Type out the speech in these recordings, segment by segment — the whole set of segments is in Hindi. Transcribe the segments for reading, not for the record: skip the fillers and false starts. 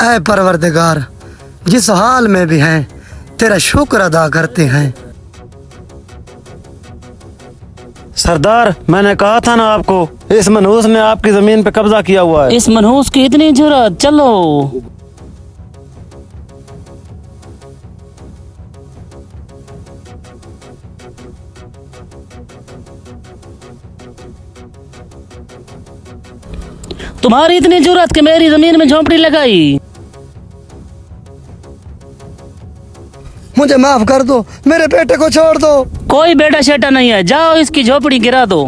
ऐ परवरदिगार, जिस हाल में भी हैं तेरा शुक्र अदा करते हैं। सरदार, मैंने कहा था ना आपको, इस मनहूस ने आपकी जमीन पे कब्जा किया हुआ है। इस मनहूस की इतनी जुर्रत, चलो। तुम्हारी इतनी जुर्रत कि मेरी जमीन में झोंपड़ी लगाई। मुझे माफ कर दो, मेरे बेटे को छोड़ दो। कोई बेटा शेटा नहीं है, जाओ इसकी झोपड़ी गिरा दो।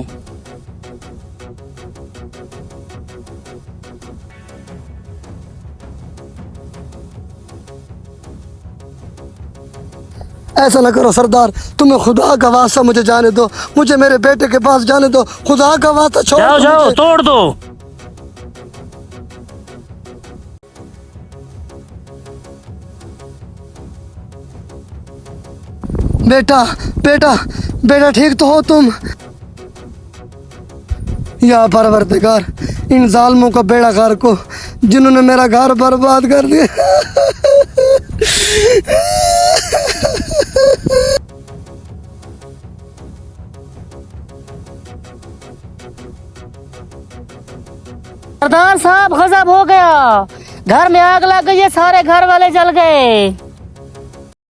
ऐसा ना करो सरदार, तुम्हें खुदा का वास्ता मुझे जाने दो, मुझे मेरे बेटे के पास जाने दो, खुदा का वास्ता छोड़ जाओ दो जाओ, मुझे। तोड़ दो। बेटा बेटा बेटा, ठीक तो हो तुम? या परवरदिगार, इन जालिमों का बेड़ा घर को, जिन्होंने मेरा घर बर्बाद कर दिया। सरदार साहब, गजब हो गया, घर में आग लग गई है, सारे घर वाले जल गए।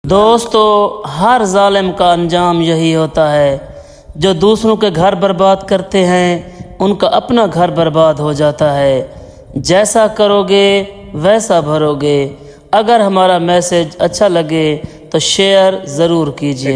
दोस्तों, हर जालिम का अंजाम यही होता है। जो दूसरों के घर बर्बाद करते हैं, उनका अपना घर बर्बाद हो जाता है। जैसा करोगे वैसा भरोगे। अगर हमारा मैसेज अच्छा लगे तो शेयर ज़रूर कीजिए।